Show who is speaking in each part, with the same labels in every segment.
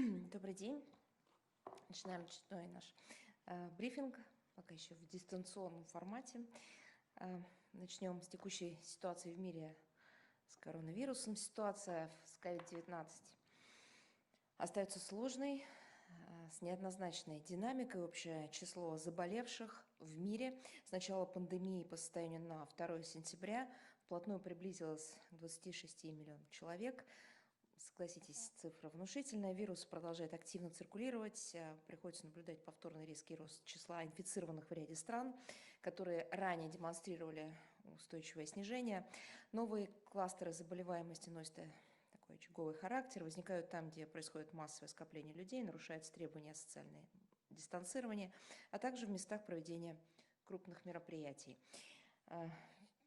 Speaker 1: Добрый день. Начинаем очередной наш брифинг, пока еще в дистанционном формате. Начнем с текущей ситуации в мире с коронавирусом. Ситуация с COVID-19 остается сложной, с неоднозначной динамикой. Общее число заболевших в мире с начала пандемии по состоянию на 2 сентября вплотную приблизилось к 26 миллионам человек. Согласитесь, цифра внушительная. Вирус продолжает активно циркулировать. Приходится наблюдать повторный резкий рост числа инфицированных в ряде стран, которые ранее демонстрировали устойчивое снижение. Новые кластеры заболеваемости носят такой очаговый характер, возникают там, где происходит массовое скопление людей, нарушаются требования социального дистанцирования, а также в местах проведения крупных мероприятий.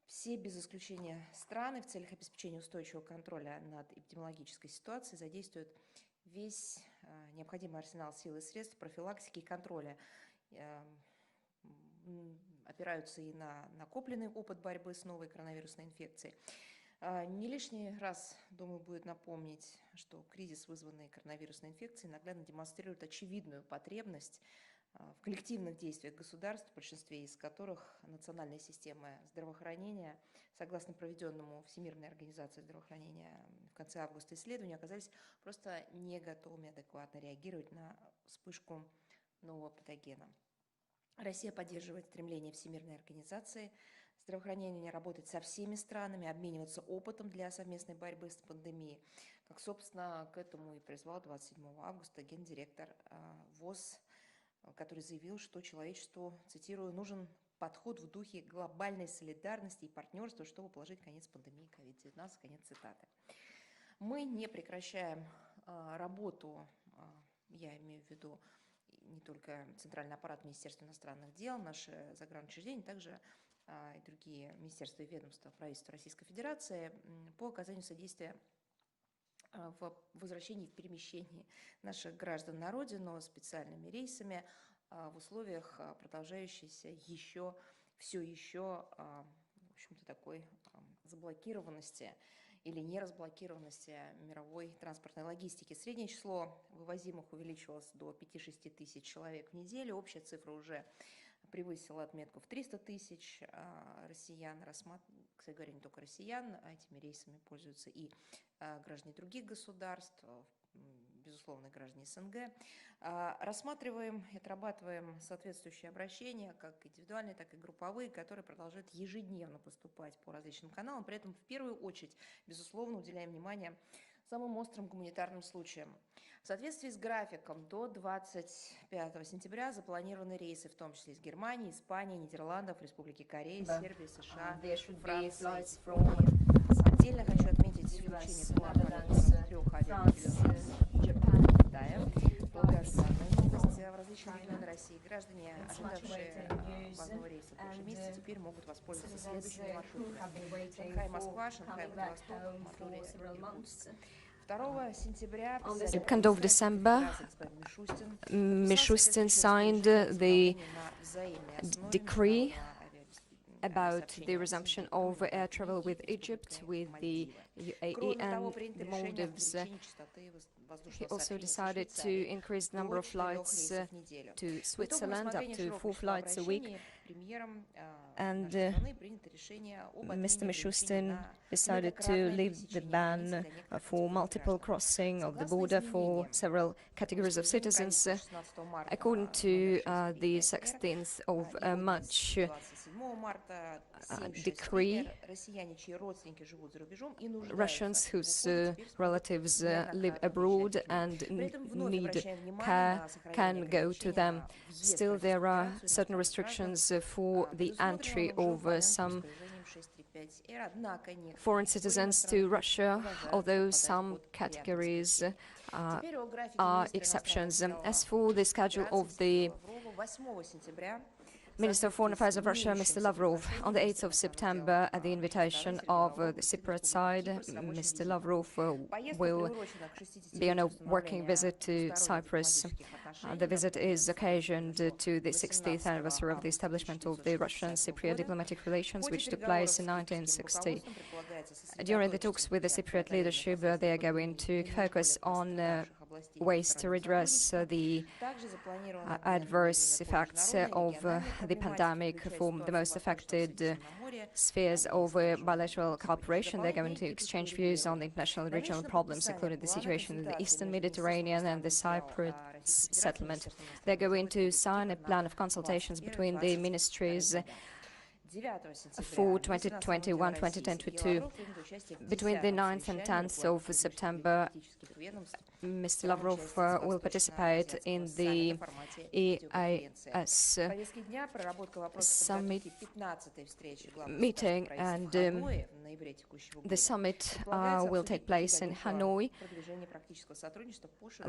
Speaker 1: Все, без исключения страны, в целях обеспечения устойчивого контроля над эпидемиологической ситуацией задействуют весь необходимый арсенал сил и средств профилактики и контроля. Опираются и на накопленный опыт борьбы с новой коронавирусной инфекцией. Не лишний раз, думаю, будет напомнить, что кризис, вызванный коронавирусной инфекцией, наглядно демонстрирует очевидную потребность в коллективных действиях государств, в большинстве из которых национальные системы здравоохранения, согласно проведенному Всемирной организацией здравоохранения в конце августа исследованию, оказались просто не готовыми адекватно реагировать на вспышку нового патогена. Россия поддерживает стремление Всемирной организации здравоохранения работать со всеми странами, обмениваться опытом для совместной борьбы с пандемией, как, собственно, к этому и призвал 27 августа гендиректор ВОЗ, который заявил, что человечеству, цитирую, нужен подход в духе глобальной солидарности и партнерства, чтобы положить конец пандемии COVID-19, конец цитаты. Мы не прекращаем работу, я имею в виду не только Центральный аппарат Министерства иностранных дел, наши загранучреждения, также и другие министерства и ведомства правительства Российской Федерации по оказанию содействия в возвращении, в перемещении наших граждан на родину специальными рейсами в условиях продолжающейся все еще, в общем-то, такой заблокированности или неразблокированности мировой транспортной логистики. Среднее число вывозимых увеличилось до 5-6 тысяч человек в неделю. Общая цифра уже превысила отметку в 300 тысяч россиян. Кстати говоря, не только россиян, этими рейсами пользуются и граждане других государств, безусловно, граждане СНГ. Рассматриваем и отрабатываем соответствующие обращения, как индивидуальные, так и групповые, которые продолжают ежедневно поступать по различным каналам. При этом в первую очередь, безусловно, уделяем внимание самым острым гуманитарным случаям. В соответствии с графиком до 25 сентября запланированы рейсы, в том числе из Германии, Испании, Нидерландов, Республики Корея, Сербии, США, Франции. Отдельно хочу отметить включение плана 3 авиарейсов Китая. Долгожданная новость в различных регионах России. Граждане, ожидавшие базового рейса больше месяца, теперь могут воспользоваться следующими маршрутами: Шанхай-Москва, Шанхай-Владивосток, Москва, 2 сентября,
Speaker 2: 2nd of December, Mishustin signed the decree about the resumption of air travel with Egypt, with the UAE and the Maldives. He also decided to increase the number of flights to Switzerland up to 4 flights a week. And Mr. Mishustin decided to leave the ban for multiple crossing of the border for several categories of citizens. According to the 16th of March decree, Russians whose relatives live abroad and need care can go to them. Still, there are certain restrictions for the entry of some foreign citizens to Russia, although some categories are exceptions. As for the schedule of the Minister of Foreign Affairs of Russia, Mr. Lavrov, on the 8th of September, at the invitation of the Cypriot side, Mr. Lavrov will be on a working visit to Cyprus. The visit is occasioned to the 60th anniversary of the establishment of the Russian-Cypriot diplomatic relations, which took place in 1960. During the talks with the Cypriot leadership, they are going to focus on ways to redress the adverse effects of the pandemic for the most affected spheres of bilateral cooperation. They're going to exchange views on the international and regional problems, including the situation in the Eastern Mediterranean and the Cyprus settlement. They're going to sign a plan of consultations between the ministries for 2021-2022. Between the 9th and 10th of September, Mr. Lavrov will participate in the EAS summit meeting, and the summit will take place in Hanoi.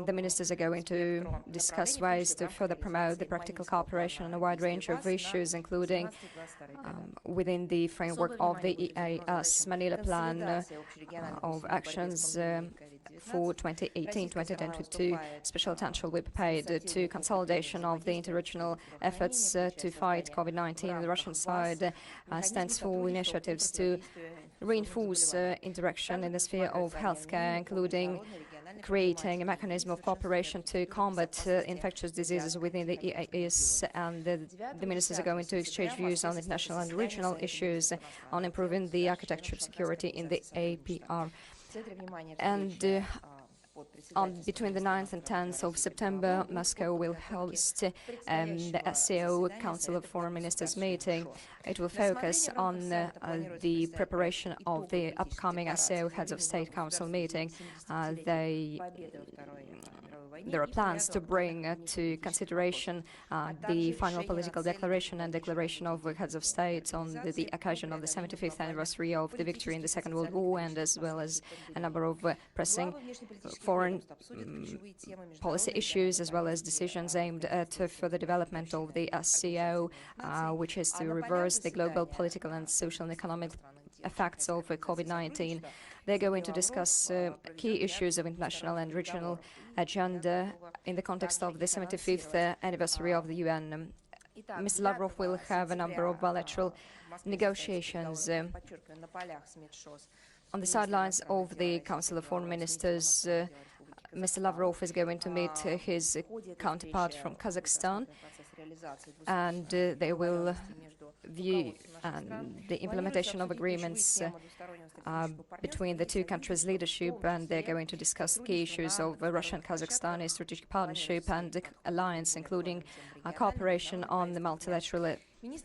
Speaker 2: The ministers are going to discuss ways to further promote the practical cooperation on a wide range of issues, including within the framework of the EAS Manila Plan of actions for 2018-2022. Special attention will be paid to consolidation of the interregional efforts to fight COVID-19 on the Russian side. Stands for initiatives to reinforce interaction in the sphere of healthcare, including creating a mechanism of cooperation to combat infectious diseases within the EAS, and the ministers are going to exchange views on international and regional issues on improving the architecture of security in the APR. And between the 9th and 10th of September, Moscow will host the SCO Council of Foreign Ministers meeting. It will focus on the preparation of the upcoming SCO Heads of State Council meeting. There are plans to bring to consideration the final political declaration and declaration of heads of state on the occasion of the 75th anniversary of the victory in the Second World War, and as well as a number of pressing foreign policy issues, as well as decisions aimed at further development of the SCO, which is to reverse the global political and social and economic effects of COVID-19. They're going to discuss key issues of international and regional agenda in the context of the 75th anniversary of the UN. Mr. Lavrov will have a number of bilateral negotiations. On the sidelines of the Council of Foreign Ministers, Mr. Lavrov is going to meet his counterpart from Kazakhstan, and they will view the implementation of agreements between the two countries' leadership, and they're going to discuss key issues of Russian-Kazakhstani strategic partnership and alliance, including cooperation on the multilateral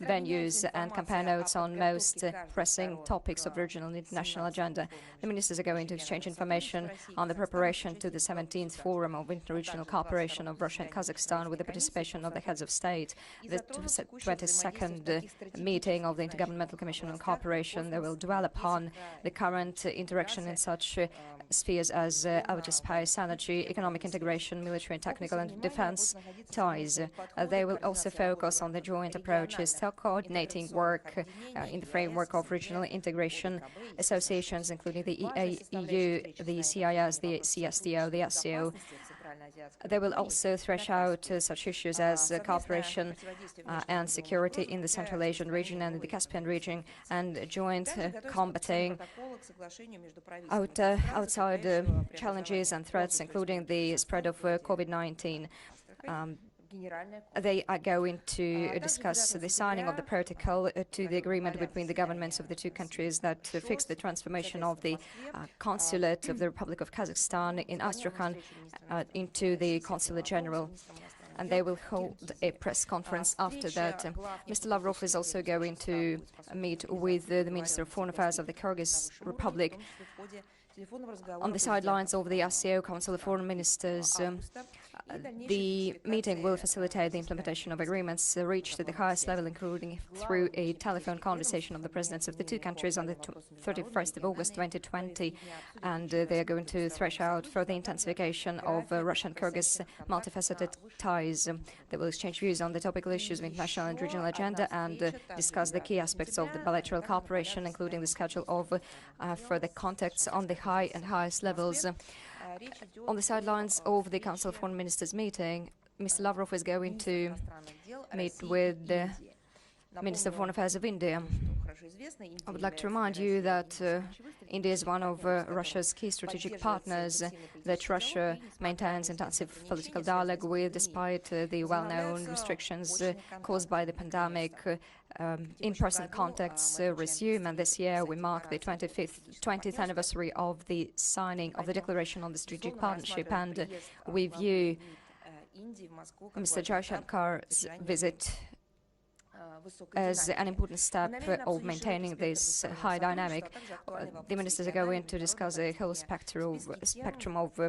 Speaker 2: venues and compare notes on most pressing topics of regional and international agenda. The ministers are going to exchange information on the preparation to the 17th Forum of Interregional Cooperation of Russia and Kazakhstan with the participation of the heads of state. The 22nd meeting of the Intergovernmental Commission on Cooperation, they will dwell upon the current interaction in such spheres as outer space, energy, economic integration, military and technical and defense ties. They will also focus on the joint approaches to coordinating work in the framework of regional integration associations, including the EAEU, the CIS, the CSTO, the SCO. They will also thresh out such issues as cooperation and security in the Central Asian region and the Caspian region, and joint combating outside challenges and threats, including the spread of COVID-19. They are going to discuss the signing of the protocol to the agreement between the governments of the two countries that fix the transformation of the consulate of the Republic of Kazakhstan in Astrakhan into the Consulate General. And they will hold a press conference after that. Mr. Lavrov is also going to meet with the Minister of Foreign Affairs of the Kyrgyz Republic. On the sidelines of the SCO Council of Foreign Ministers, the meeting will facilitate the implementation of agreements reached at the highest level, including through a telephone conversation of the presidents of the two countries on the 31st of August 2020, and they are going to thresh out further intensification of Russian-Kyrgyz multifaceted ties. They will exchange views on the topical issues of international and regional agenda and discuss the key aspects of the bilateral cooperation, including the schedule of further contacts on the high and highest levels. On the sidelines of the Council of Foreign Ministers meeting, Mr. Lavrov is going to meet with the Minister of Foreign Affairs of India. I would like to remind you that India is one of Russia's key strategic partners, that Russia maintains intensive political dialogue with, despite the well-known restrictions caused by the pandemic. In-person contacts resume, and this year we mark the 20th anniversary of the signing of the Declaration on the Strategic Partnership, and we view Mr. Jaishankar's visit as an important step of maintaining this high dynamic. The ministers are going to discuss a whole spectrum of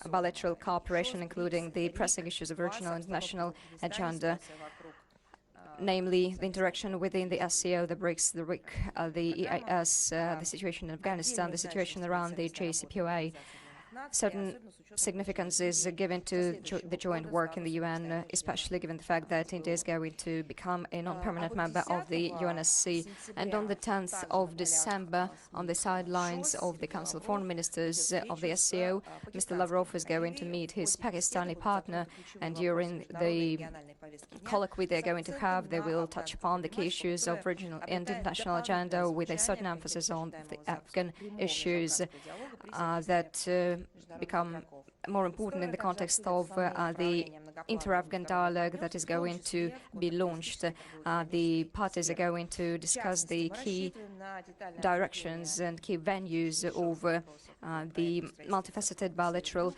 Speaker 2: bilateral cooperation, including the pressing issues of regional and national agenda, namely the interaction within the SCO, the BRICS, the RIC, the EAS, the situation in Afghanistan, the situation around the JCPOA. Certain significance is given to the joint work in the UN, especially given the fact that India is going to become a non-permanent member of the UNSC. And on the 10th of December, on the sidelines of the Council of Foreign Ministers of the SCO, Mr. Lavrov is going to meet his Pakistani partner, and during the colloquy they're going to have, they will touch upon the key issues of regional and international agenda, with a certain emphasis on the Afghan issues that become more important in the context of the inter-Afghan dialogue that is going to be launched. The parties are going to discuss the key directions and key venues of the multifaceted bilateral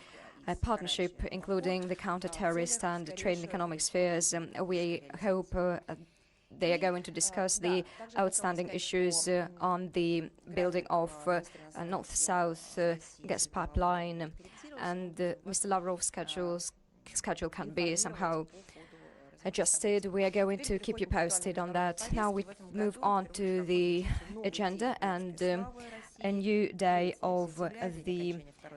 Speaker 2: partnership, including the counter-terrorist and trade and economic spheres. We hope they are going to discuss the outstanding issues on the building of north-south gas pipeline, and Mr. Lavrov's schedule can be somehow adjusted. We are going to keep you posted on that. Now we move on to the agenda, and a new day of the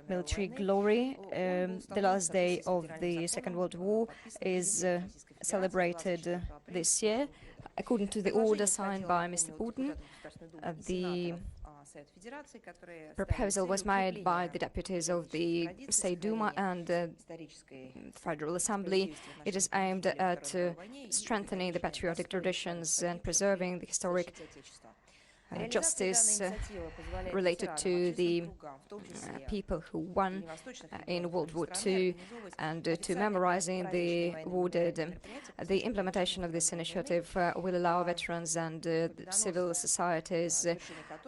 Speaker 2: military glory. The last day of the Second World War is celebrated this year. According to the order signed by Mr. Putin, the proposal was made by the deputies of the State Duma and the Federal Assembly. It is aimed at strengthening the patriotic traditions and preserving the historic justice related to the people who won in World War II, and to memorizing the wounded. The implementation of this initiative will allow veterans and civil societies,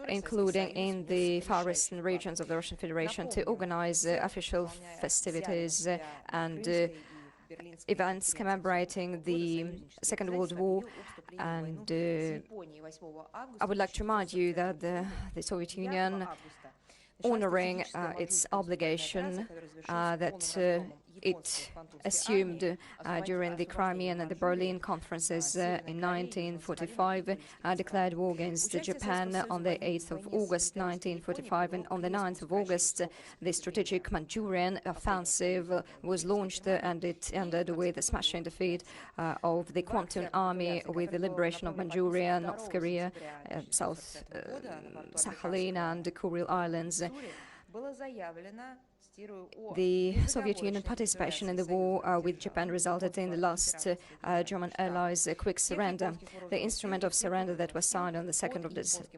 Speaker 2: including in the far eastern regions of the Russian Federation, to organize official festivities and events commemorating the Second World War. And I would like to remind you that the Soviet Union, honoring its obligation that it assumed during the Crimean and the Berlin conferences in 1945, declared war against Japan on the 8th of August 1945, and on the 9th of August the strategic Manchurian offensive was launched, and it ended with a smashing defeat of the Kwantung Army, with the liberation of Manchuria, North Korea, South Sakhalin and the Kuril Islands. The Soviet Union participation in the war with Japan resulted in the last German allies' quick surrender. The instrument of surrender that was signed on the 2nd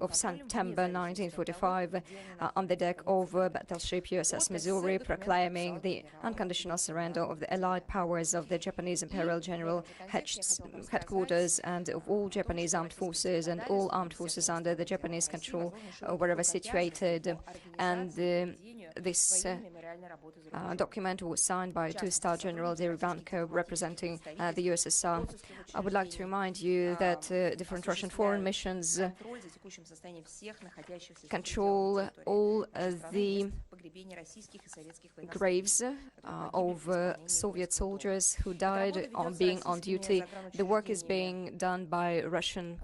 Speaker 2: of September 1945 on the deck of battleship USS Missouri, proclaiming the unconditional surrender of the Allied powers of the Japanese Imperial General Headquarters and of all Japanese armed forces and all armed forces under the Japanese control wherever situated. And this document was signed by two-star General Derivanko, representing the USSR. I would like to remind you that different Russian foreign missions control all the graves of Soviet soldiers who died on being on duty. The work is being done by Russian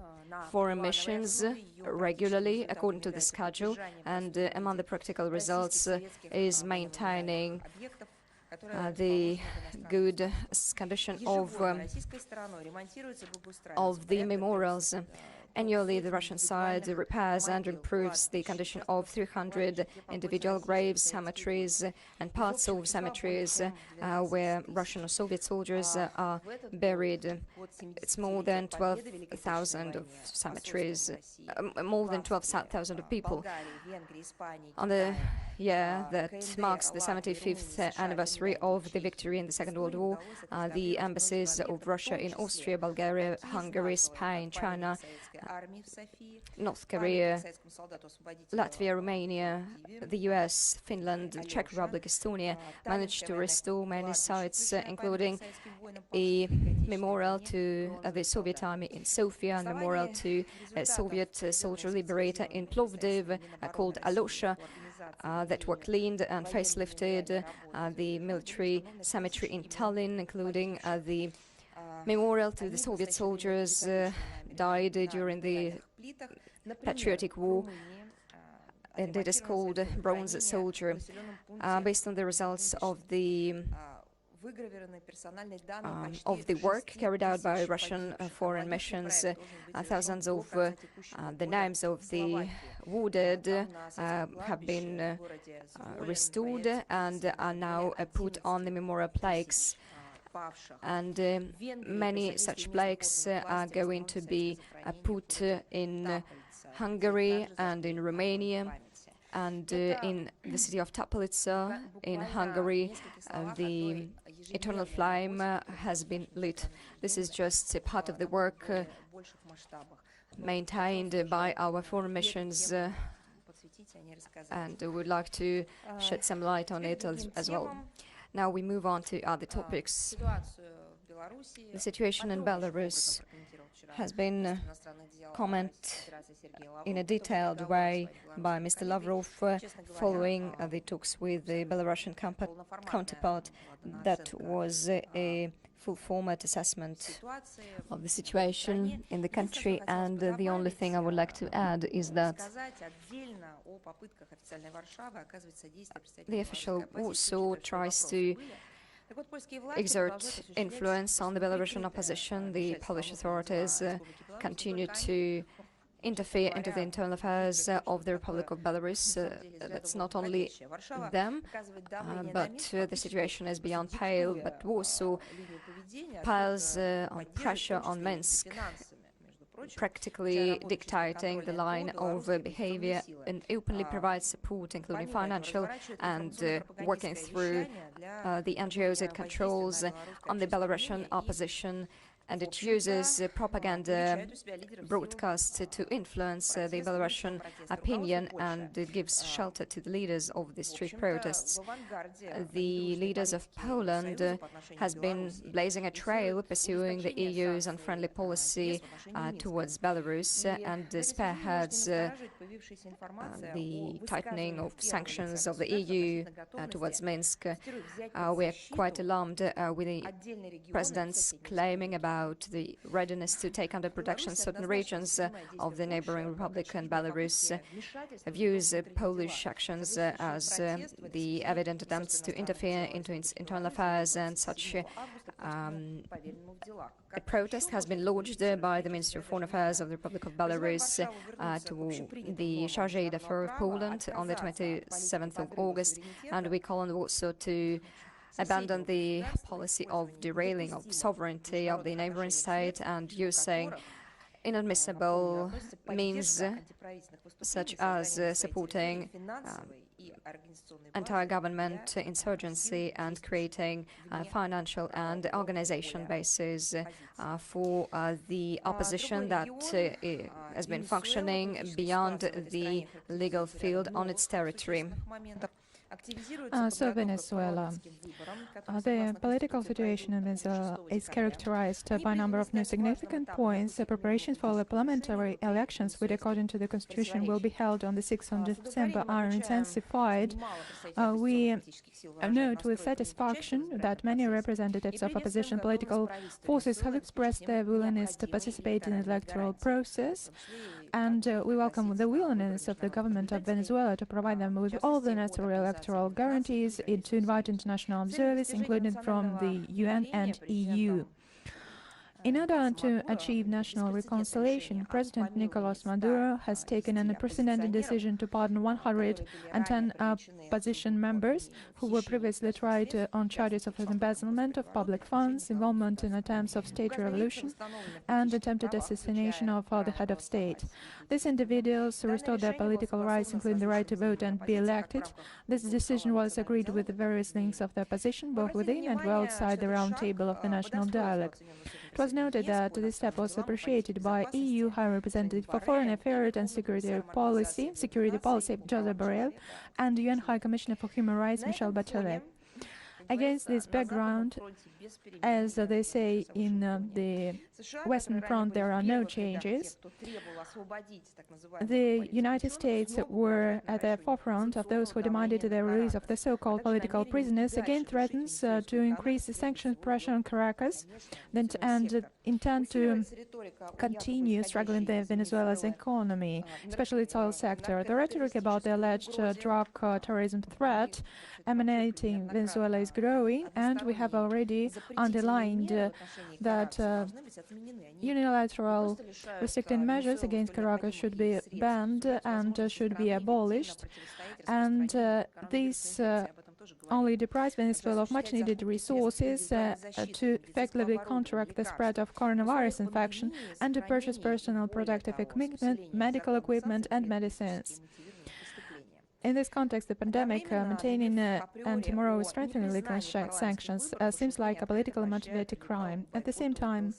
Speaker 2: foreign missions regularly according to the schedule, and among the practical results is maintaining the good condition of the memorials. Annually, the Russian side repairs and improves the condition of 300 individual graves, cemeteries, and parts of cemeteries where Russian or Soviet soldiers are buried. It's more than 12,000 of cemeteries, more than 12,000 of people. On the year that marks the 75th anniversary of the victory in the Second World War, the embassies of Russia in Austria, Bulgaria, Hungary, Spain, China, North Korea, Latvia, Romania, the US, Finland, the Czech Republic, Estonia managed to restore many sites, including a memorial to the Soviet army in Sofia, and memorial to a Soviet soldier liberator in Plovdiv called Alosha, that were cleaned and facelifted, the military cemetery in Tallinn, including the memorial to the Soviet soldiers died during the Patriotic War, and it is called Bronze Soldier. Based on the results of the work carried out by Russian foreign missions, thousands of the names of the wounded have been restored and are now put on the memorial plaques. And many such plaques are going to be put in Hungary and in Romania, and in the city of Topolica in Hungary, the eternal flame has been lit. This is just a part of the work maintained by our foreign missions, and we would like to shed some light on it as well. Now we move on to other topics. The situation in Belarus has been commented in a detailed way by Mr. Lavrov following the talks with the Belarusian counterpart. That was a full format assessment of the situation in the country, and the only thing I would like to add is that the official Warsaw tries to exert influence on the Belarusian opposition. The Polish authorities continue to interfere into the internal affairs of the Republic of Belarus. That's not only them, but the situation is beyond pale. But Warsaw piles on pressure on Minsk, practically dictating the line of behavior, and openly provides support, including financial, and working through the NGOs it controls on the Belarusian opposition. And it uses propaganda broadcasts to influence the Belarusian opinion, and it gives shelter to the leaders of the street protests. The leaders of Poland has been blazing a trail, pursuing the EU's unfriendly policy towards Belarus, and spearheads the tightening of sanctions of the EU towards Minsk. We are quite alarmed with the president's claiming about the readiness to take under protection certain regions of the neighboring Republic and Belarus, views Polish actions as the evident attempts to interfere into its internal affairs, and such a protest has been launched by the Ministry of Foreign Affairs of the Republic of Belarus to the Chargé d'Affaires of Poland on the 27th of August, and we call on Warsaw to abandon the policy of derailing of sovereignty of the neighboring state and using inadmissible means such as supporting anti-government insurgency and creating financial and organization bases for the opposition that has been functioning beyond the legal field on its territory.
Speaker 3: So Venezuela. The political situation in Venezuela is characterized by a number of new significant points. The preparations for the parliamentary elections, which according to the constitution will be held on the 6th of December, are intensified. We note with satisfaction that many representatives of opposition political forces have expressed their willingness to participate in the electoral process, and we welcome the willingness of the government of Venezuela to provide them with all the necessary electoral guarantees, to invite international observers, including from the UN and EU. In order to achieve national reconciliation, President Nicolas Maduro has taken an unprecedented decision to pardon 110 opposition members who were previously tried on charges of embezzlement of public funds, involvement in attempts of state revolution, and attempted assassination of the head of state. These individuals restored their political rights, including the right to vote and be elected. This decision was agreed with the various links of the opposition, both within and outside the round table of the national dialogue. It was noted that this step was appreciated by EU High Representative for Foreign Affairs and Security Policy Josep Borrell and UN High Commissioner for Human Rights Michelle Bachelet. Against this background, as they say in the Western Front, there are no changes. The United States were at the forefront of those who demanded the release of the so-called political prisoners, again threatens to increase the sanctions pressure on Caracas and intend to continue struggling the Venezuela's economy, especially its oil sector. The rhetoric about the alleged drug terrorism threat emanating Venezuela is growing, and we have already underlined that unilateral restricting measures against Caracas should be banned and should be abolished, and this only deprives Venezuela of much-needed resources to effectively counteract the spread of coronavirus infection and to purchase personal protective equipment, medical equipment, and medicines. In this context, the pandemic, maintaining and tomorrow strengthening legal sanctions seems like a politically motivated crime. At the same time,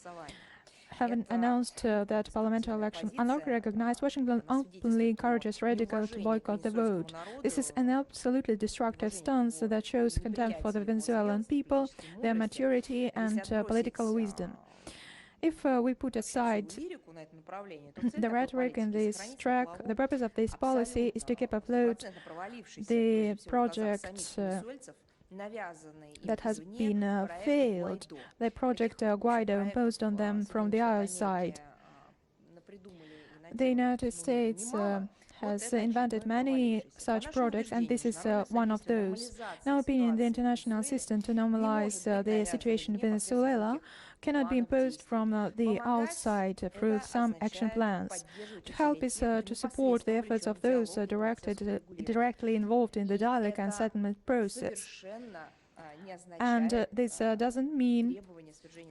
Speaker 3: having announced that parliamentary elections are not recognized, Washington openly encourages radicals to boycott the vote. This is an absolutely destructive stance that shows contempt for the Venezuelan people, their maturity, and political wisdom. If we put aside the rhetoric in this track, the purpose of this policy is to keep afloat the project that has been failed, the project Guaido imposed on them from the outside. The United States has invented many such projects, and this is one of those. In our opinion, the international system to normalize the situation in Venezuela cannot be imposed from the outside through some action plans. To help is to support the efforts of those directly involved in the dialogue and settlement process. And this doesn't mean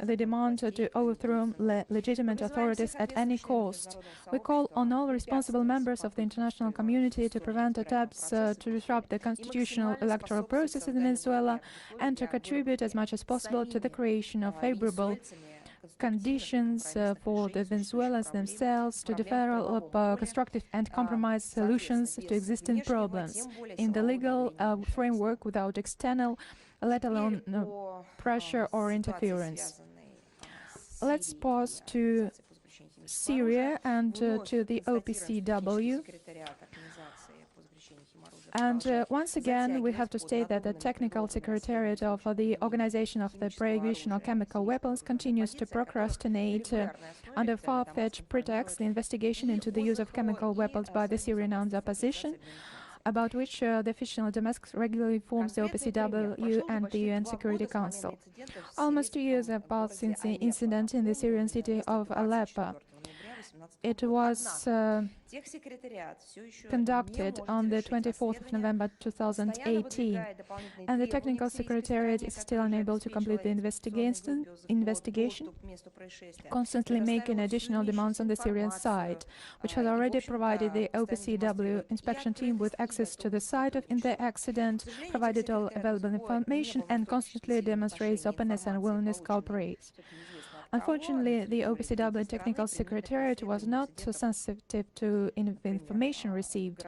Speaker 3: the demand to overthrow legitimate authorities at any cost. We call on all responsible members of the international community to prevent attempts to disrupt the constitutional electoral process in Venezuela and to contribute as much as possible to the creation of favorable conditions for the Venezuelans themselves to develop constructive and compromise solutions to existing problems in the legal framework without external, let alone pressure or interference. Let's pause to Syria and to the OPCW. And once again, we have to state that the Technical Secretariat of the Organization of the Prohibition of Chemical Weapons continues to procrastinate under far-fetched pretext the investigation into the use of chemical weapons by the Syrian armed opposition, about which the official Damascus regularly informs the OPCW and the UN Security Council. Almost 2 years have passed since the incident in the Syrian city of Aleppo. It was conducted on the 24th of November 2018, and the Technical Secretariat is still unable to complete the investigation, constantly making additional demands on the Syrian side, which has already provided the OPCW inspection team with access to the site of the accident, provided all available information, and constantly demonstrates openness and willingness to cooperate. Unfortunately, the OPCW Technical Secretariat was not so sensitive to information received,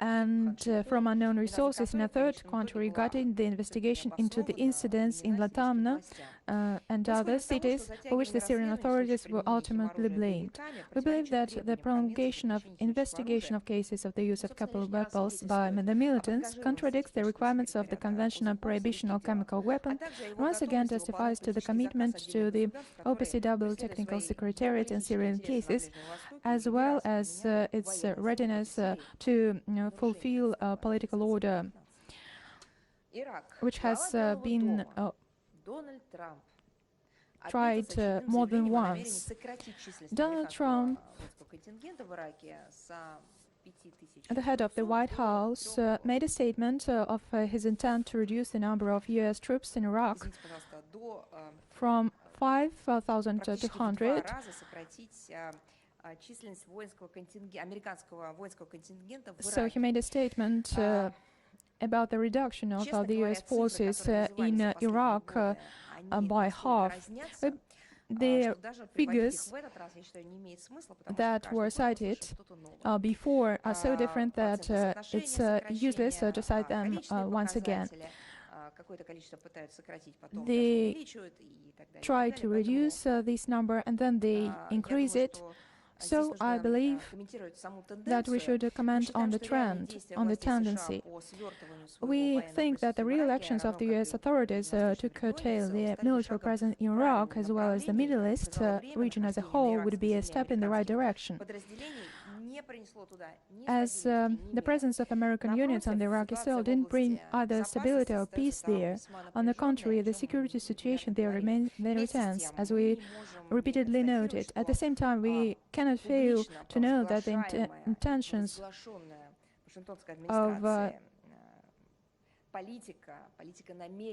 Speaker 3: and from unknown resources in a third country regarding the investigation into the incidents in Latamna and other cities for which the Syrian authorities were ultimately blamed. We believe that the prolongation of investigation of cases of the use of chemical weapons by the militants contradicts the requirements of the Convention on Prohibition of Chemical Weapons, and once again testifies to the commitment to the OPCW Technical Secretariat in Syrian cases, as well as its readiness to fulfill political order, which has been tried more than once. Donald Trump, the head of the White House, made a statement of his intent to reduce the number of U.S. troops in Iraq from 5,200 So he made a statement about the reduction of the U.S. forces in Iraq by half. The figures that were cited before are so different that it's useless to cite them once again. They try to reduce this number and then they increase it. So I believe that we should comment on the trend, on the tendency. We think that the real actions of the U.S. authorities to curtail the military presence in Iraq as well as the Middle East region as a whole would be a step in the right direction. As the presence of American units on the Iraqi soil didn't bring either stability or peace there. On the contrary, the security situation there remains very tense, as we repeatedly noted. At the same time, we cannot fail to note that the intentions of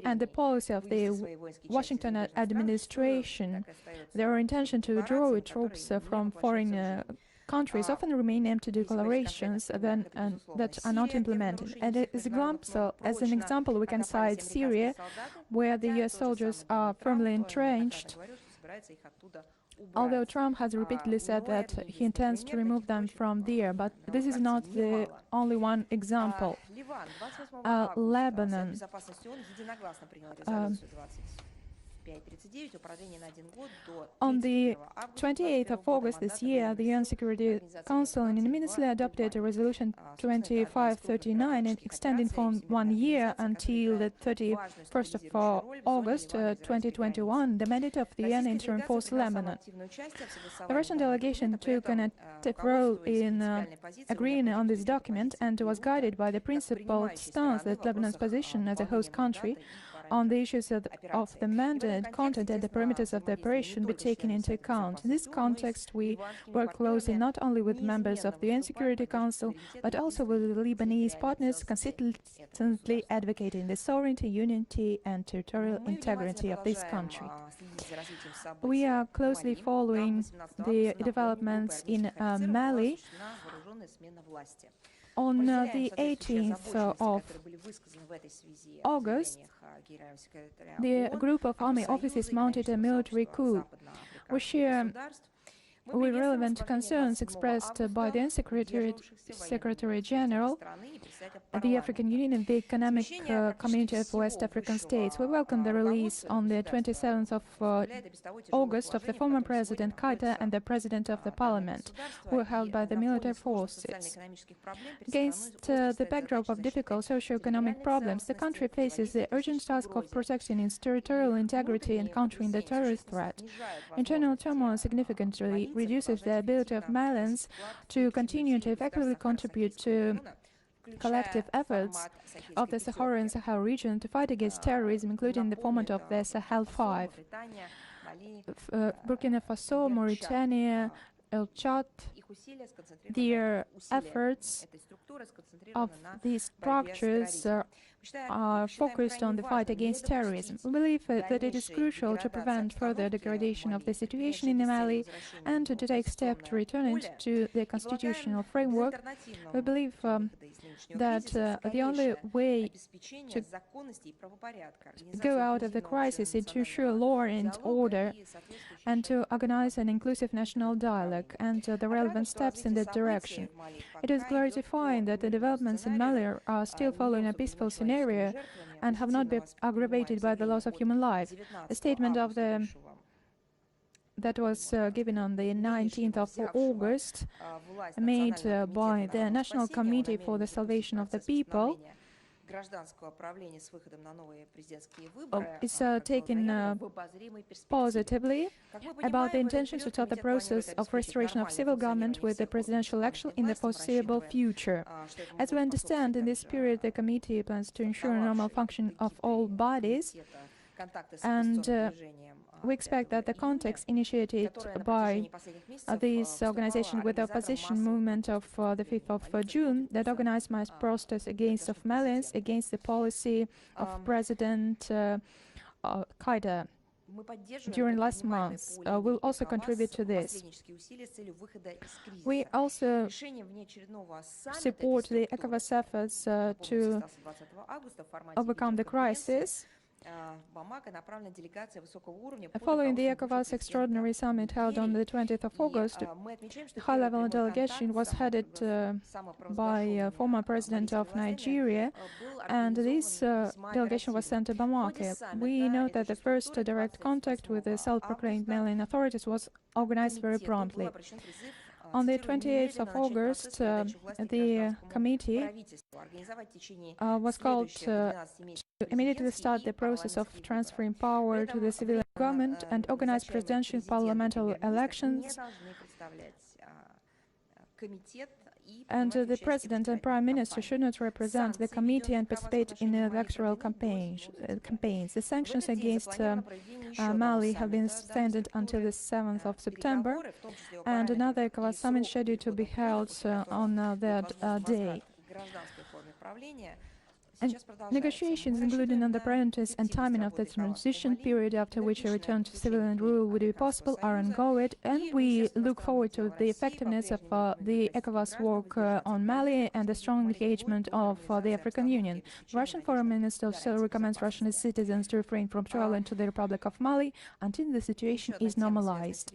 Speaker 3: and the policy of the Washington administration, their intention to withdraw troops from foreign countries often remain empty declarations that are not implemented. And as an example, we can cite Syria, where the U.S. soldiers are firmly entrenched, although Trump has repeatedly said that he intends to remove them from there. But this is not the only one example. Lebanon. On the 28th of August this year, the UN Security Council unanimously adopted a resolution 2539 extending for 1 year until the 31st of August 2021 the mandate of the UN to reinforce Lebanon. The Russian delegation took an active role in agreeing on this document and was guided by the principled stance that Lebanon's position as a host country on the issues of the mandate, content and the parameters of the operation be taken into account. In this context, we work closely not only with members of the UN Security Council, but also with the Lebanese partners consistently advocating the sovereignty, unity and territorial integrity of this country. We are closely following the developments in Mali. On the 18th of August, the group of army officers mounted a military coup. We share with relevant concerns expressed by the Secretary General, the African Union and the Economic Community of West African States. We welcome the release on the 27th of August of the former President Keita and the President of the Parliament, who were held by the military forces. Against the backdrop of difficult socio-economic problems, the country faces the urgent task of protecting its territorial integrity and countering the terrorist threat. Internal turmoil significantly reduces the ability of Malians to continue to effectively contribute to collective efforts of the Saharan Sahel region to fight against terrorism, including the format of the Sahel 5. Burkina Faso, Mauritania, El Chad, their efforts of these structures are focused on the fight against terrorism. We believe that it is crucial to prevent further degradation of the situation in Mali and to take steps to return it to the constitutional framework. We believe that the only way to go out of the crisis is to ensure law and order and to organize an inclusive national dialogue and the relevant steps in that direction. It is gratifying that the developments in Mali are still following a peaceful scenario and have not been aggravated by the loss of human life. A statement of that was given on the 19th of August, made by the National Committee for the Salvation of the People, is taken positively about the intention to start the process of restoration of civil government with the presidential election in the foreseeable future. As we understand, in this period, the committee plans to ensure normal function of all bodies And we expect that the context initiated by this organization with the opposition movement of the 5th of June that organized mass protests against of malice, against the policy of President Qaeda during last month will also contribute to this. We also support the ECOWAS efforts to overcome the crisis. Following the ECOWAS Extraordinary Summit held on the 20th of August, the high-level delegation was headed by former President of Nigeria, and this delegation was sent to Bamako. We know that the first direct contact with the self-proclaimed Malian authorities was organized very promptly. On the 28th of August, the committee was called to immediately start the process of transferring power to the civilian government and organize presidential and parliamentary elections. And the President and Prime Minister should not represent the committee and participate in the electoral campaigns. The sanctions against Mali have been extended until the 7th of September, and another ECOWAS summit scheduled to be held on that day. And negotiations, including on the priorities and timing of the transition period after which a return to civilian rule would be possible, are ongoing, and we look forward to the effectiveness of the ECOWAS work on Mali and the strong engagement of the African Union. The Russian Foreign Minister still recommends Russian citizens to refrain from traveling to the Republic of Mali until the situation is normalized.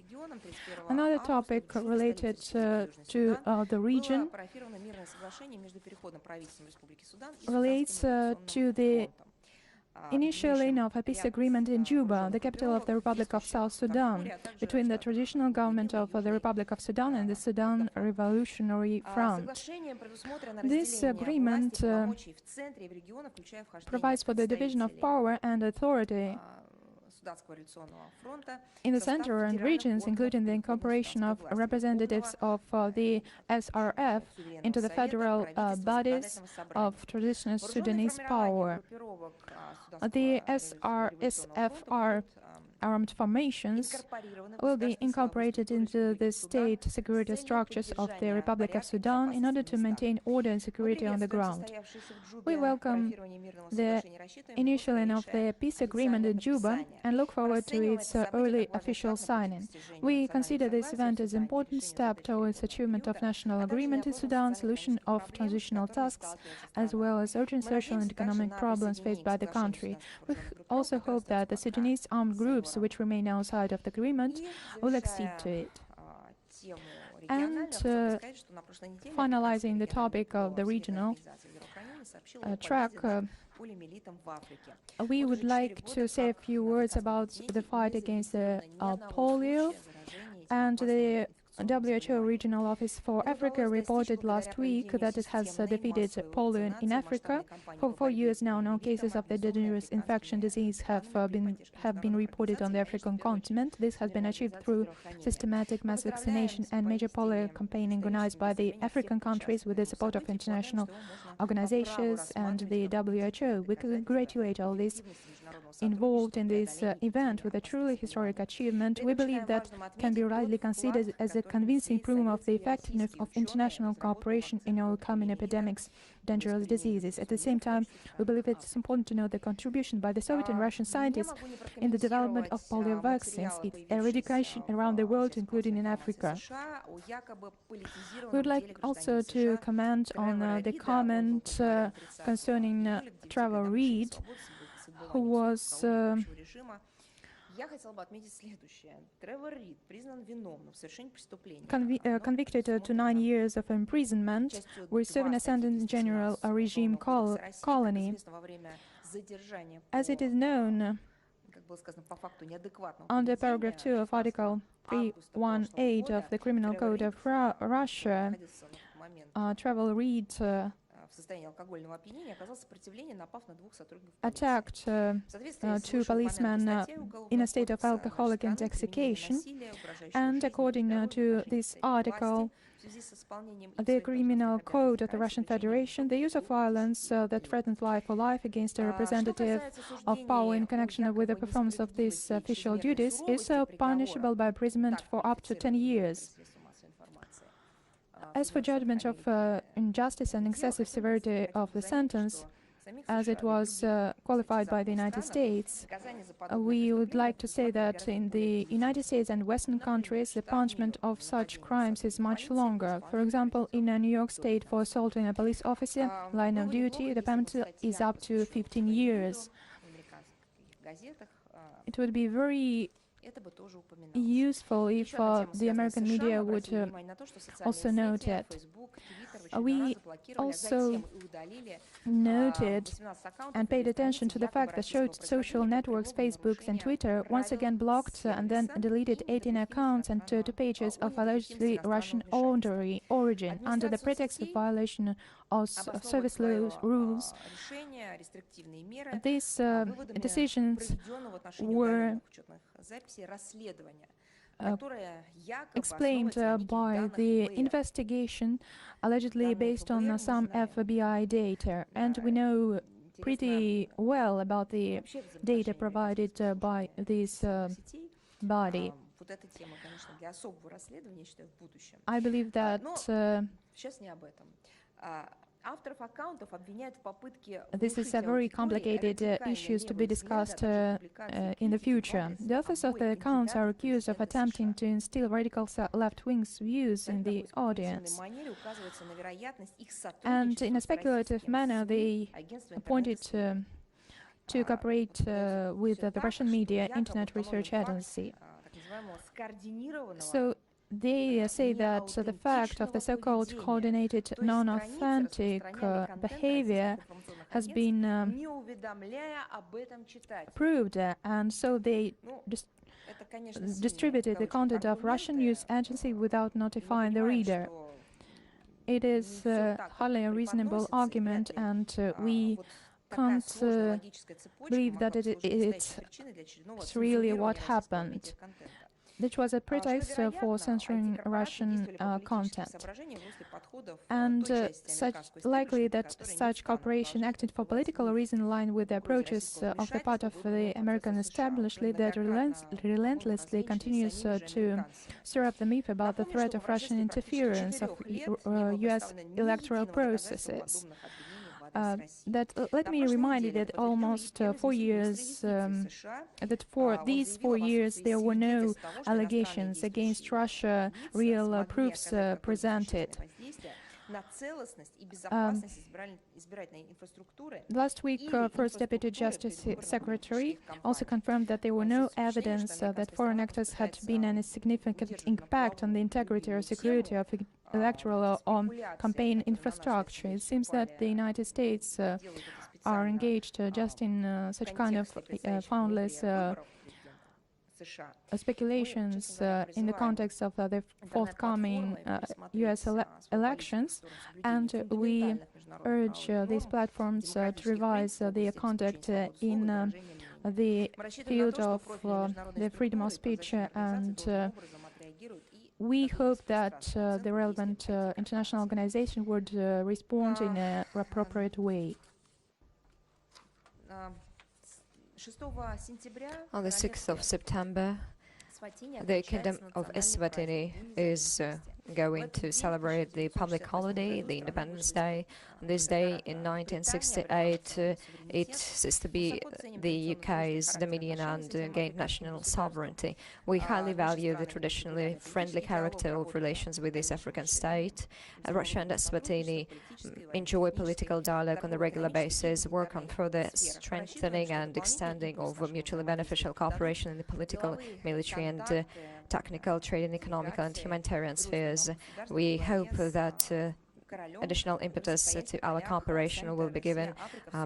Speaker 3: Another topic related to the region relates to the initialing of a peace agreement in Juba, the capital of the Republic of South Sudan, between the traditional government of the Republic of Sudan and the Sudan Revolutionary Front. This agreement provides for the division of power and authority in the center and regions, including the incorporation of representatives of the SRF into the federal bodies of traditional Sudanese power. The SRSFR armed formations will be incorporated into the state security structures of the Republic of Sudan in order to maintain order and security on the ground. We welcome the initialing of the peace agreement in Juba and look forward to its early official signing. We consider this event as an important step towards achievement of national agreement in Sudan, solution of transitional tasks, as well as urgent social and economic problems faced by the country. We also hope that the Sudanese armed groups which remain outside of the agreement will accede to it. And finalizing the topic of the regional track, we would like to say a few words about the fight against the polio. And the WHO Regional Office for Africa reported last week that it has defeated polio in Africa. For 4 years now, no cases of the dangerous infection disease have been reported on the African continent. This has been achieved through systematic mass vaccination and major polio campaign organized by the African countries with the support of international organizations and the WHO. We congratulate all these involved in this event with a truly historic achievement. We believe that can be rightly considered as a convincing proof of the effectiveness of international cooperation in overcoming epidemics, dangerous diseases. At the same time, we believe it's important to note the contribution by the Soviet and Russian scientists in the development of polio vaccines, its eradication around the world, including in Africa. We would like also to comment on the comment concerning Trevor Reed, who was convicted to 9 years of imprisonment. We're serving a sentence in general regime colony. As it is known, under paragraph 2 of Article 318 of the Criminal Code of Russia, Trevor Reed attacked two policemen in a state of alcoholic intoxication. And according to this article, the criminal code of the Russian Federation, the use of violence that threatens life or life against a representative of power in connection with the performance of these official duties is punishable by imprisonment for up to 10 years. As for judgment of injustice and excessive severity of the sentence, as it was qualified by the United States, we would like to say that in the United States and Western countries, the punishment of such crimes is much longer. For example, in New York State, for assaulting a police officer, line of duty, the penalty is up to 15 years. It would be very useful if the American media would also note it. We also noted and paid attention to the fact that social networks, Facebook and Twitter, once again blocked and then deleted 18 accounts and 2 pages of allegedly Russian origin under the pretext of violation of service rules. These decisions were explained by the investigation allegedly based on some FBI data, and we know pretty well about the data provided by this body. I believe that this is a very complicated issue to be discussed in the future. The authors of the accounts are accused of attempting to instill radical left-wing views in the audience. And in a speculative manner, they pointed to cooperate with the Russian media Internet Research Agency. So they say that the fact of the so-called coordinated non-authentic behavior has been proved, and so they distributed the content of Russian news agency without notifying the reader. It is hardly a reasonable argument, and we can't believe that it's really what happened. This was a pretext for censoring Russian content. And such likely that such cooperation acted for political reasons in line with the approaches of the part of the American establishment that relentlessly continues to stir up the myth about the threat of Russian interference of U.S. electoral processes. Let me remind you that almost 4 years, that for these 4 years there were no allegations against Russia, real proofs presented. Last week, First Deputy Justice Secretary also confirmed that there were no evidence that foreign actors had been any significant impact on the integrity or security of electoral or campaign infrastructure. It seems that the United States are engaged just in such kind of foundless speculations in the context of the forthcoming U.S. elections, and we urge these platforms to revise their conduct in the field of the freedom of speech, and we hope that the relevant international organization would respond in an appropriate way.
Speaker 2: On the 6th of September, the Kingdom of Eswatini is going to celebrate the public holiday, the Independence Day. On this day in 1968, it ceased to be the UK's dominion and gained national sovereignty. We highly value the traditionally friendly character of relations with this African state. Russia and Eswatini enjoy political dialogue on a regular basis, work on further strengthening and extending of mutually beneficial cooperation in the political, military and technical, trade and economical and humanitarian spheres. We hope that additional impetus to our cooperation will be given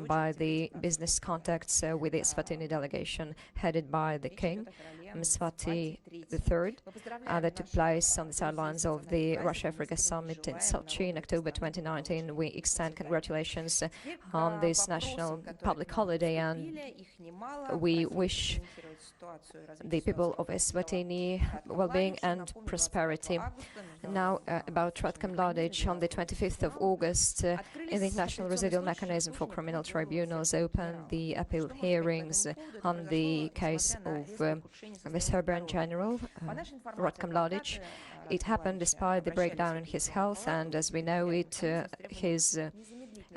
Speaker 2: by the business contacts with the Eswatini delegation headed by the King, Mswati III, that took place on the sidelines of the Russia-Africa Summit in Sochi in October 2019. We extend congratulations on this national public holiday, and we wish the people of Eswatini well-being and prosperity. Now, about Ratko Mladic, on the 25th of August, the International Residual Mechanism for Criminal Tribunals opened the appeal hearings on the case of the Serbian general, Ratko Mladic. It happened despite the breakdown in his health, and as we know it, his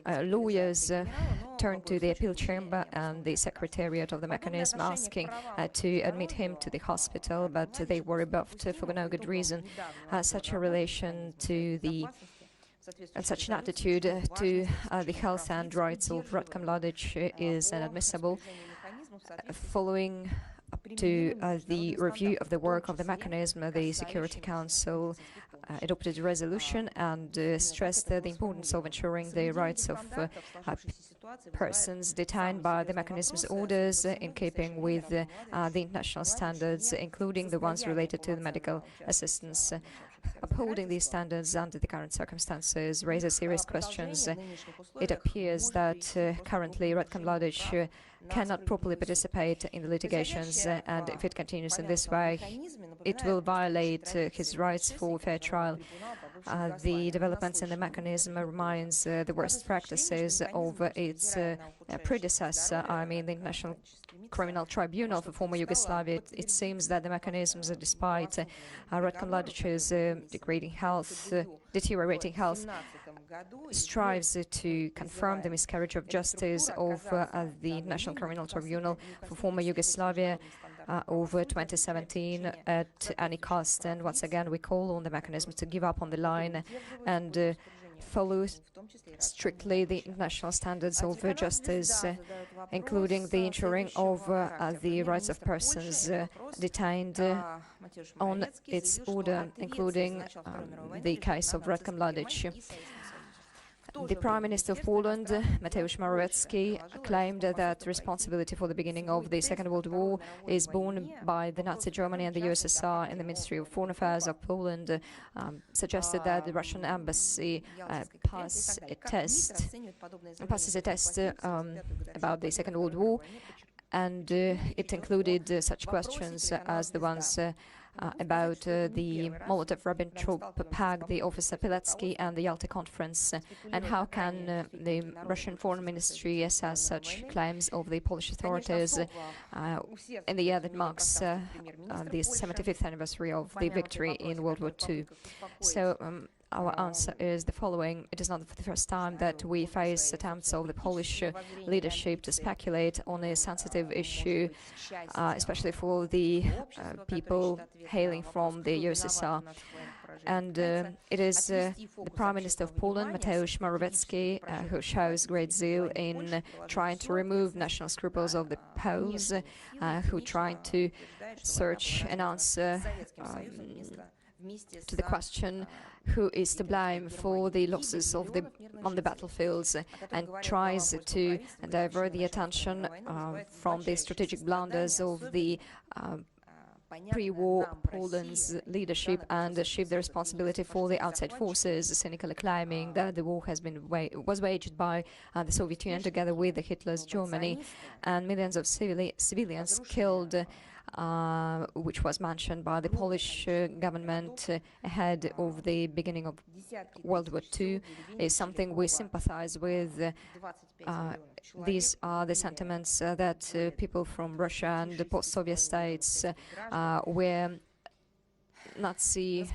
Speaker 2: lawyers turned to the appeal chamber and the secretariat of the mechanism asking to admit him to the hospital, but they were rebuffed for no good reason. Such a relation to the and such an attitude to the health and rights of Ratko Mladic is inadmissible. Following up to the review of the work of the mechanism, the Security Council adopted a resolution and stressed the importance of ensuring the rights of persons detained by the mechanism's orders in keeping with the international standards, including the ones related to the medical assistance. Upholding these standards under the current circumstances raises serious questions. It appears that currently Ratko Mladic cannot properly participate in the litigations, and if it continues in this way, it will violate his rights for fair trial. The developments in the mechanism reminds the worst practices of its predecessor, I mean the International Criminal Tribunal for former Yugoslavia. It seems that the mechanisms, despite Ratko Mladic's deteriorating health, strives to confirm the miscarriage of justice of the National Criminal Tribunal for former Yugoslavia over 2017 at any cost. And once again, we call on the mechanism to give up on the line and follow strictly the international standards of justice, including the ensuring of the rights of persons detained on its order, including the case of Ratko Mladic. The Prime Minister of Poland, Mateusz Morawiecki, claimed that responsibility for the beginning of the Second World War is borne by the Nazi Germany and the USSR, and the Ministry of Foreign Affairs of Poland suggested that the Russian embassy passes a test about the Second World War, and it included such questions as the ones about the Molotov-Ribbentrop Pact, the Officer Pilecki, and the Yalta Conference, and how can the Russian Foreign Ministry assess such claims of the Polish authorities in the year that marks the 75th anniversary of the victory in World War II. So our answer is the following. It is not the first time that we face attempts of the Polish leadership to speculate on a sensitive issue, especially for the people hailing from the USSR. And it is the Prime Minister of Poland, Mateusz Morawiecki, who shows great zeal in trying to remove national scruples of the Poles, who trying to search an answer to the question who is to blame for the losses of on the battlefields, and tries to divert the attention from the strategic blunders of the pre-war Poland's leadership and shift the responsibility for the outside forces, cynically claiming that the war was waged by the Soviet Union together with Hitler's Germany, and millions of civilians killed, which was mentioned by the Polish government ahead of the beginning of World War II, is something we sympathize with. These are the sentiments that people from Russia and the post-Soviet states, where Nazi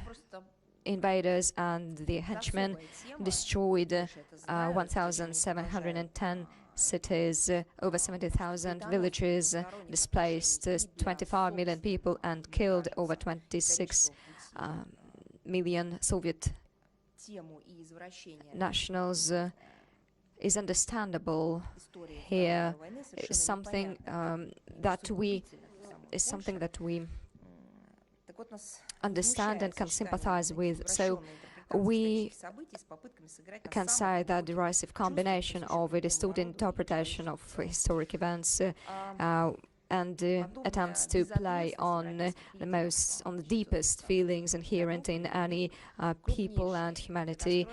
Speaker 2: invaders and the henchmen destroyed 1,710 cities, over 70,000 villages, displaced 25 million people, and killed over 26 million Soviet nationals, is understandable here. Is something that we understand and can sympathize with. So we can say that the derisive combination of a distorted interpretation of historic events and attempts to play on the deepest feelings inherent in any people and humanity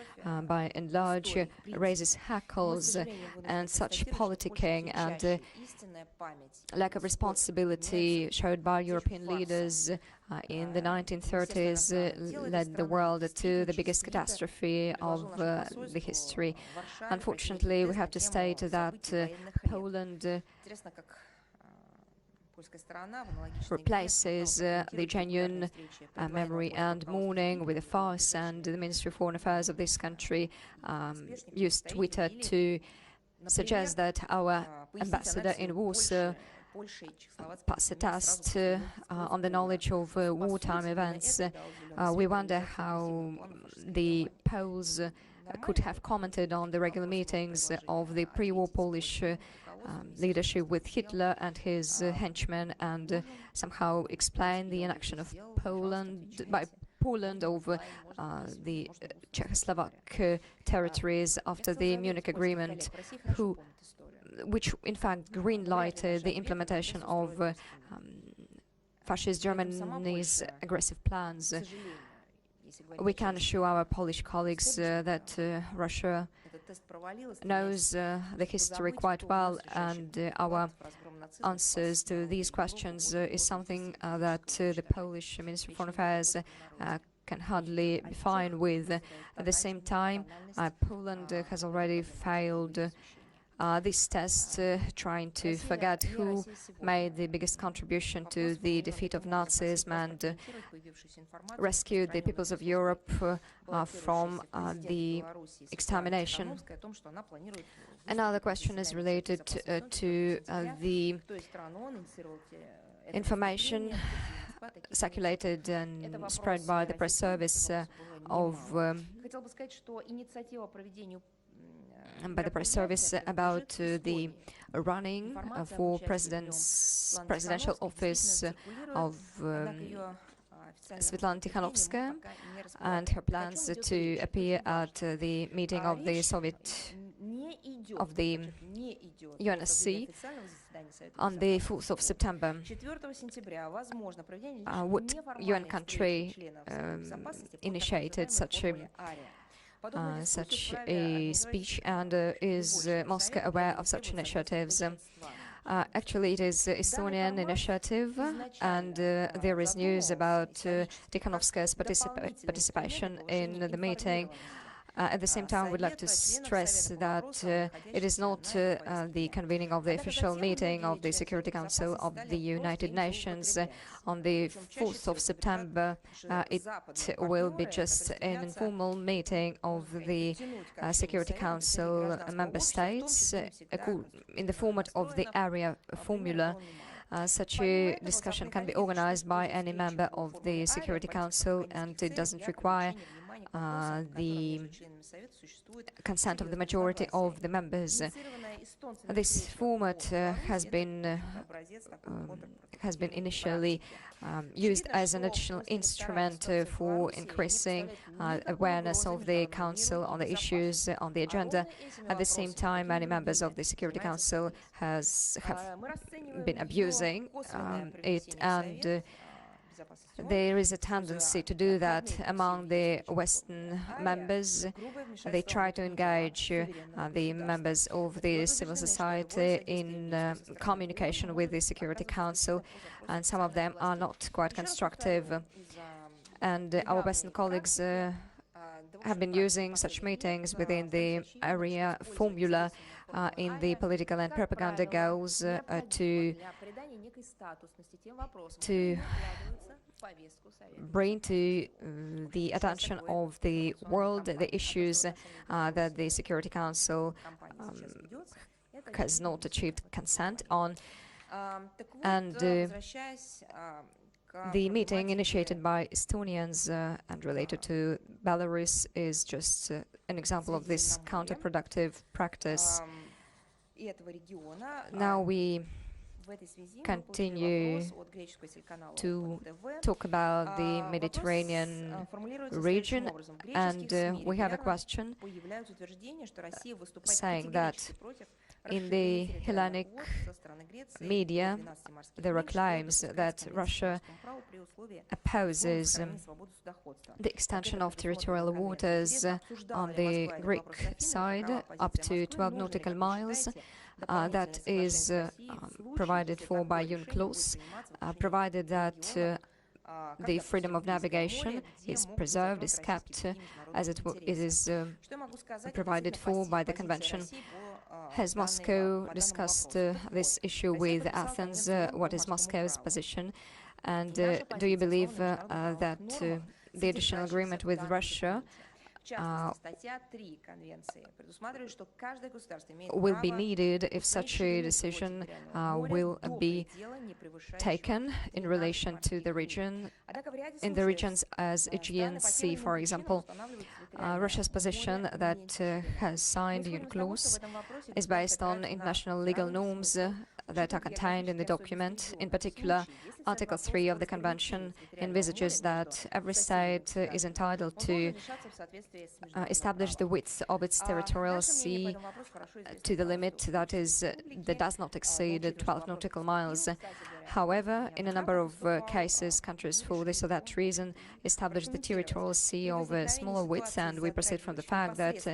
Speaker 2: by and large raises hackles and such politicking and lack of responsibility showed by European leaders in the 1930s led the world to the biggest catastrophe of the history. Unfortunately, we have to state that Poland replaces the genuine memory and mourning with a farce, and the Ministry of Foreign Affairs of this country used Twitter to suggest that our ambassador in Warsaw pass a test on the knowledge of wartime events. We wonder how the Poles could have commented on the regular meetings of the pre-war Polish leadership with Hitler and his henchmen and somehow explain the inaction of Poland over the Czechoslovak territories after the Munich Agreement, which in fact green-lighted the implementation of fascist Germany's aggressive plans. We can assure our Polish colleagues that Russia knows the history quite well, and our answers to these questions is something that the Polish Ministry of Foreign Affairs can hardly be fine with. At the same time, Poland has already failed this test, trying to forget who made the biggest contribution to the defeat of Nazism and rescued the peoples of Europe from the extermination. Another question is related to the information circulated and spread by the press service about the running for presidential office of Svetlana Tikhanovskaya and her plans to appear at the meeting of the UNSC on the 4th of September. What UN country initiated such a speech, and is Moscow aware of such initiatives? Actually, it is Estonian initiative, and there is news about Tikhanovskaya's participation in the meeting. At the same time, we'd like to stress that it is not the convening of the official meeting of the Security Council of the United Nations on the 4th of September. It will be just an informal meeting of the Security Council member states in the format of the area formula. Such a discussion can be organized by any member of the Security Council, and it doesn't require the consent of the majority of the members. This format has been initially used as an additional instrument for increasing awareness of the Council on the issues on the agenda. At the same time, many members of the Security Council have been abusing it, and there is a tendency to do that among the Western members. They try to engage the members of the civil society in communication with the Security Council, and some of them are not quite constructive. And our Western colleagues have been using such meetings within the area formula in the political and propaganda goals to bring to the attention of the world the issues that the Security Council has not achieved consent on. And the meeting initiated by Estonians and related to Belarus is just an example of this counterproductive practice. Now we continue to talk about the Mediterranean region, and we have a question saying that in the Hellenic media there are claims that Russia opposes the extension of territorial waters on the Greek side up to 12 nautical miles. That is provided for by UNCLOS, provided that the freedom of navigation is preserved, is kept as it is provided for by the Convention. Has Moscow discussed this issue with Athens? What is Moscow's position? And do you believe that the additional agreement with Russia will be needed if such a decision will be taken in relation to the region, in the regions as Aegean Sea, for example? Russia's position that has signed UNCLOS is based on international legal norms that are contained in the document. In particular, Article 3 of the Convention envisages that every state is entitled to establish the width of its territorial sea to the limit that does not exceed 12 nautical miles. However, in a number of cases, countries for this or that reason establish the territorial sea of a smaller width, and we proceed from the fact that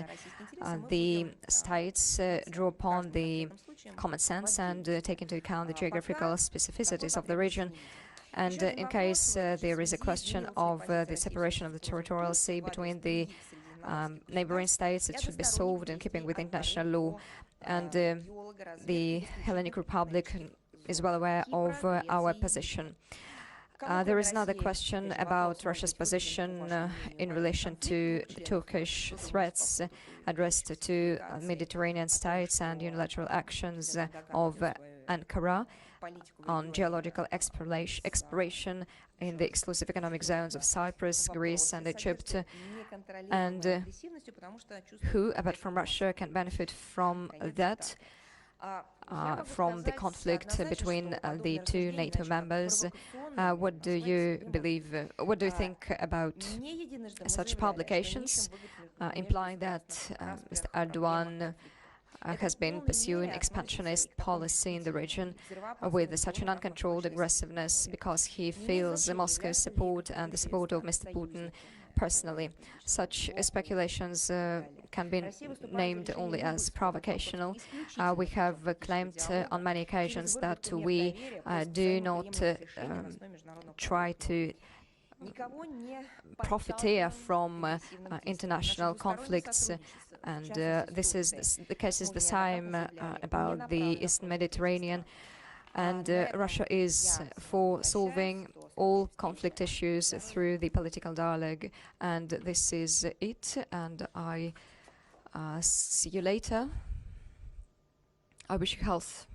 Speaker 2: the states draw upon the common sense and take into account the geographical specificities of the region. And in case there is a question of the separation of the territorial sea between the neighboring states, it should be solved in keeping with international law. And the Hellenic Republic is well aware of our position. There is another question about Russia's position in relation to the Turkish threats addressed to Mediterranean states and unilateral actions of Ankara on geological exploration in the exclusive economic zones of Cyprus, Greece and Egypt, and who, apart from Russia, can benefit from that, from the conflict between the two NATO members. What do you believe, what do you think about such publications implying that Mr. Erdogan has been pursuing expansionist policy in the region with such an uncontrolled aggressiveness because he feels Moscow's support and the support of Mr. Putin personally? Such speculations can be named only as provocational. We have claimed on many occasions that we do not try to profiteer from international conflicts, and the case is the same about the Eastern Mediterranean. And Russia is for solving all conflict issues through the political dialogue, and this is it. And I see you later. I wish you health.